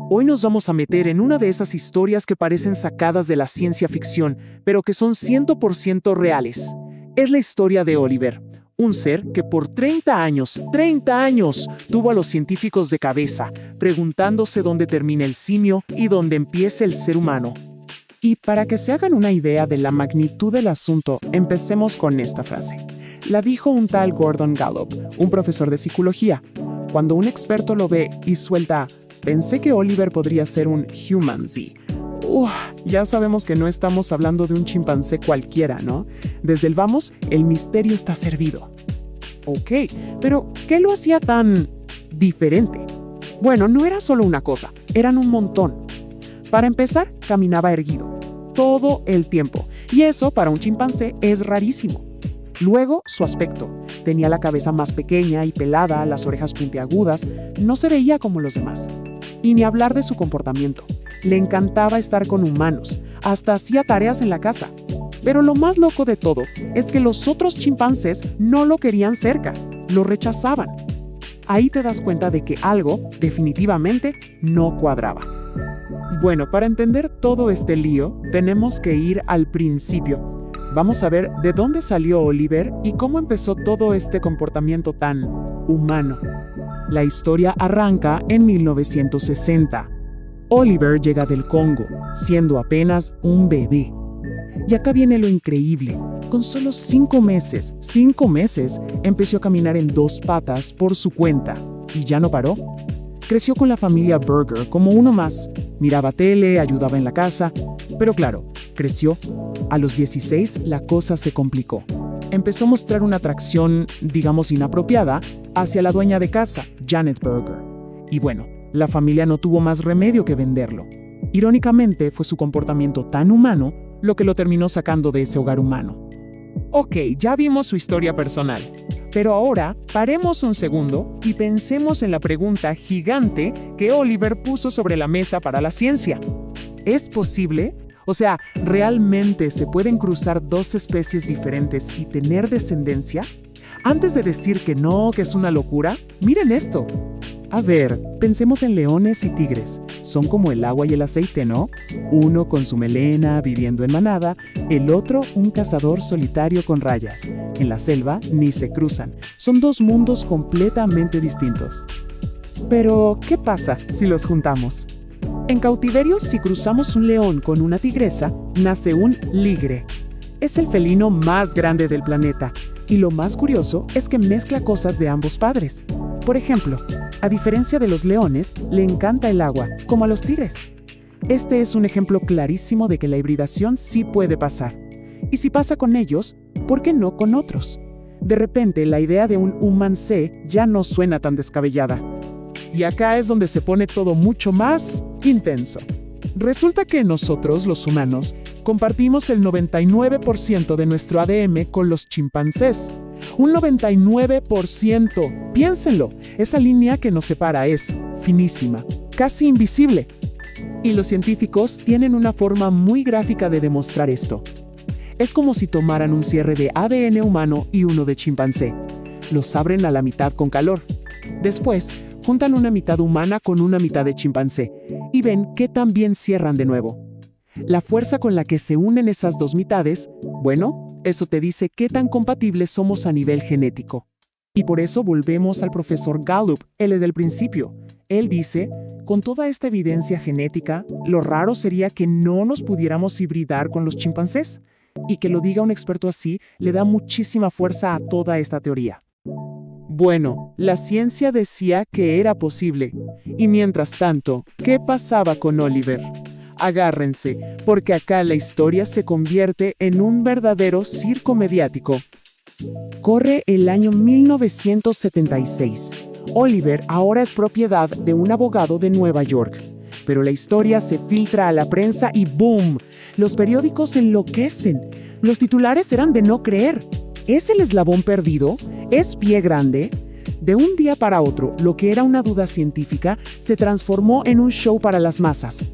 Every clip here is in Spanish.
Hoy nos vamos a meter en una de esas historias que parecen sacadas de la ciencia ficción, pero que son 100% reales. Es la historia de Oliver, un ser que por 30 años, tuvo a los científicos de cabeza, preguntándose dónde termina el simio y dónde empieza el ser humano. Y para que se hagan una idea de la magnitud del asunto, empecemos con esta frase. La dijo un tal Gordon Gallup, un profesor de psicología. Cuando un experto lo ve y suelta, pensé que Oliver podría ser un humanzee. Ya sabemos que no estamos hablando de un chimpancé cualquiera, ¿no? Desde el vamos, el misterio está servido. Ok, pero ¿qué lo hacía tan diferente? Bueno, no era solo una cosa, eran un montón. Para empezar, caminaba erguido, todo el tiempo, y eso para un chimpancé es rarísimo. Luego, su aspecto. Tenía la cabeza más pequeña y pelada, las orejas puntiagudas, no se veía como los demás. Y ni hablar de su comportamiento. Le encantaba estar con humanos, hasta hacía tareas en la casa. Pero lo más loco de todo es que los otros chimpancés no lo querían cerca, lo rechazaban. Ahí te das cuenta de que algo, definitivamente, no cuadraba. Bueno, para entender todo este lío, tenemos que ir al principio. Vamos a ver de dónde salió Oliver y cómo empezó todo este comportamiento tan humano. La historia arranca en 1960. Oliver llega del Congo, siendo apenas un bebé. Y acá viene lo increíble. Con solo 5 meses, empezó a caminar en 2 patas por su cuenta. Y ya no paró. Creció con la familia Burger como uno más. Miraba tele, ayudaba en la casa. Pero claro, creció. A los 16 la cosa se complicó. Empezó a mostrar una atracción, digamos inapropiada, hacia la dueña de casa, Janet Burger. Y bueno, la familia no tuvo más remedio que venderlo. Irónicamente, fue su comportamiento tan humano lo que lo terminó sacando de ese hogar humano. Ok, ya vimos su historia personal. Pero ahora, paremos un segundo y pensemos en la pregunta gigante que Oliver puso sobre la mesa para la ciencia. ¿Es posible? O sea, ¿realmente se pueden cruzar 2 especies diferentes y tener descendencia? Antes de decir que no, que es una locura, miren esto. A ver, pensemos en leones y tigres. Son como el agua y el aceite, ¿no? Uno con su melena, viviendo en manada, el otro un cazador solitario con rayas. En la selva ni se cruzan. Son 2 mundos completamente distintos. Pero, ¿qué pasa si los juntamos? En cautiverio, si cruzamos un león con una tigresa, nace un ligre. Es el felino más grande del planeta, y lo más curioso es que mezcla cosas de ambos padres. Por ejemplo, a diferencia de los leones, le encanta el agua, como a los tigres. Este es un ejemplo clarísimo de que la hibridación sí puede pasar. Y si pasa con ellos, ¿por qué no con otros? De repente, la idea de un humancé ya no suena tan descabellada. Y acá es donde se pone todo mucho más intenso. Resulta que nosotros, los humanos, compartimos el 99% de nuestro ADN con los chimpancés. Un 99%. Piénsenlo, esa línea que nos separa es finísima, casi invisible. Y los científicos tienen una forma muy gráfica de demostrar esto. Es como si tomaran un cierre de ADN humano y uno de chimpancé. Los abren a la mitad con calor. Después, juntan una mitad humana con una mitad de chimpancé y ven qué tan bien cierran de nuevo. La fuerza con la que se unen esas 2 mitades, bueno, eso te dice qué tan compatibles somos a nivel genético. Y por eso volvemos al profesor Gallup, el del principio. Él dice, con toda esta evidencia genética, lo raro sería que no nos pudiéramos hibridar con los chimpancés. Y que lo diga un experto así le da muchísima fuerza a toda esta teoría. Bueno, la ciencia decía que era posible. Y mientras tanto, ¿qué pasaba con Oliver? Agárrense, porque acá la historia se convierte en un verdadero circo mediático. Corre el año 1976. Oliver ahora es propiedad de un abogado de Nueva York. Pero la historia se filtra a la prensa y ¡boom! Los periódicos enloquecen. Los titulares eran de no creer. ¿Es el eslabón perdido? ¿Es pie grande? De un día para otro, lo que era una duda científica se transformó en un show para las masas.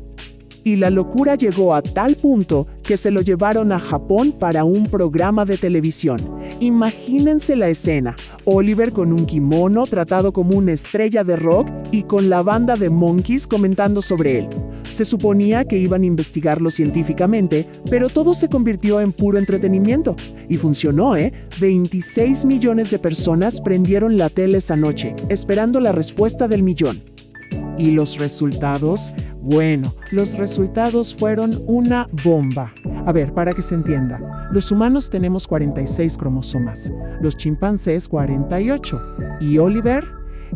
Y la locura llegó a tal punto que se lo llevaron a Japón para un programa de televisión. Imagínense la escena: Oliver con un kimono tratado como una estrella de rock y con la banda de Monkees comentando sobre él. Se suponía que iban a investigarlo científicamente, pero todo se convirtió en puro entretenimiento. Y funcionó, ¿eh? 26 millones de personas prendieron la tele esa noche, esperando la respuesta del millón. ¿Y los resultados? Bueno, los resultados fueron una bomba. A ver, para que se entienda, los humanos tenemos 46 cromosomas, los chimpancés 48. ¿Y Oliver?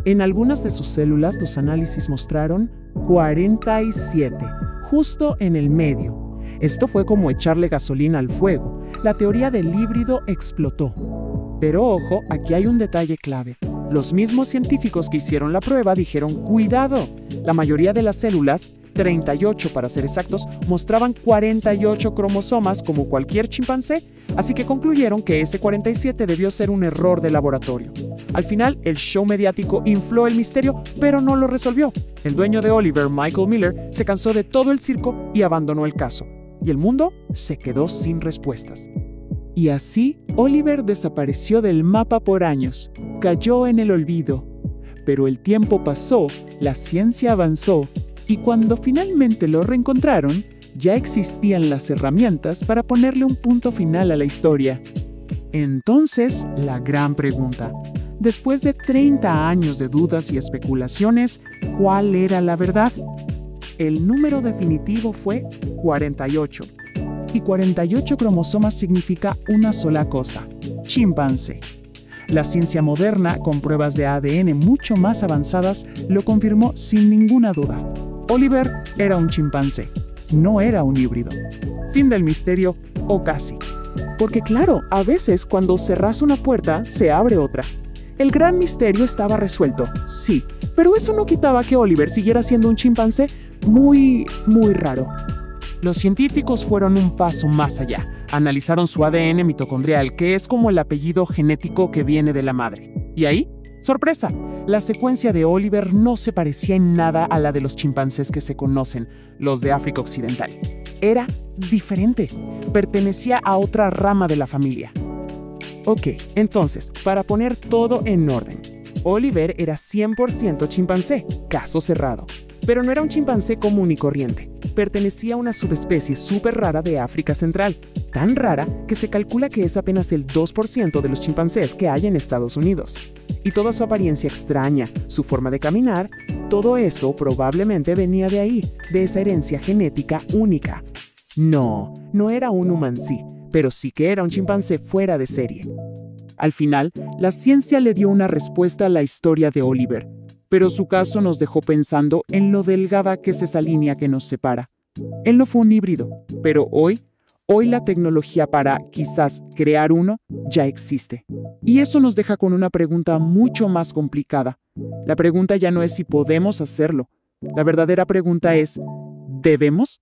En algunas de sus células los análisis mostraron 47, justo en el medio. Esto fue como echarle gasolina al fuego. La teoría del híbrido explotó. Pero ojo, aquí hay un detalle clave. Los mismos científicos que hicieron la prueba dijeron: ¡cuidado! La mayoría de las células, 38 para ser exactos, mostraban 48 cromosomas como cualquier chimpancé, así que concluyeron que ese 47 debió ser un error de laboratorio. Al final, el show mediático infló el misterio, pero no lo resolvió. El dueño de Oliver, Michael Miller, se cansó de todo el circo y abandonó el caso. Y el mundo se quedó sin respuestas. Y así, Oliver desapareció del mapa por años. Cayó en el olvido. Pero el tiempo pasó, la ciencia avanzó, y cuando finalmente lo reencontraron, ya existían las herramientas para ponerle un punto final a la historia. Entonces, la gran pregunta: después de 30 años de dudas y especulaciones, ¿cuál era la verdad? El número definitivo fue 48. Y 48 cromosomas significa una sola cosa: chimpancé. La ciencia moderna, con pruebas de ADN mucho más avanzadas, lo confirmó sin ninguna duda. Oliver era un chimpancé, no era un híbrido. Fin del misterio, o casi. Porque claro, a veces cuando cerras una puerta, se abre otra. El gran misterio estaba resuelto, sí, pero eso no quitaba que Oliver siguiera siendo un chimpancé muy raro. Los científicos fueron un paso más allá. Analizaron su ADN mitocondrial, que es como el apellido genético que viene de la madre. Y ahí, ¡sorpresa! La secuencia de Oliver no se parecía en nada a la de los chimpancés que se conocen, los de África Occidental. Era diferente. Pertenecía a otra rama de la familia. Ok, entonces, para poner todo en orden, Oliver era 100% chimpancé, caso cerrado. Pero no era un chimpancé común y corriente. Pertenecía a una subespecie súper rara de África Central, tan rara que se calcula que es apenas el 2% de los chimpancés que hay en Estados Unidos. Y toda su apariencia extraña, su forma de caminar, todo eso probablemente venía de ahí, de esa herencia genética única. No era un humansí, pero sí que era un chimpancé fuera de serie. Al final, la ciencia le dio una respuesta a la historia de Oliver, pero su caso nos dejó pensando en lo delgada que es esa línea que nos separa. Él no fue un híbrido, pero hoy la tecnología para, quizás, crear uno ya existe. Y eso nos deja con una pregunta mucho más complicada. La pregunta ya no es si podemos hacerlo. La verdadera pregunta es: ¿debemos?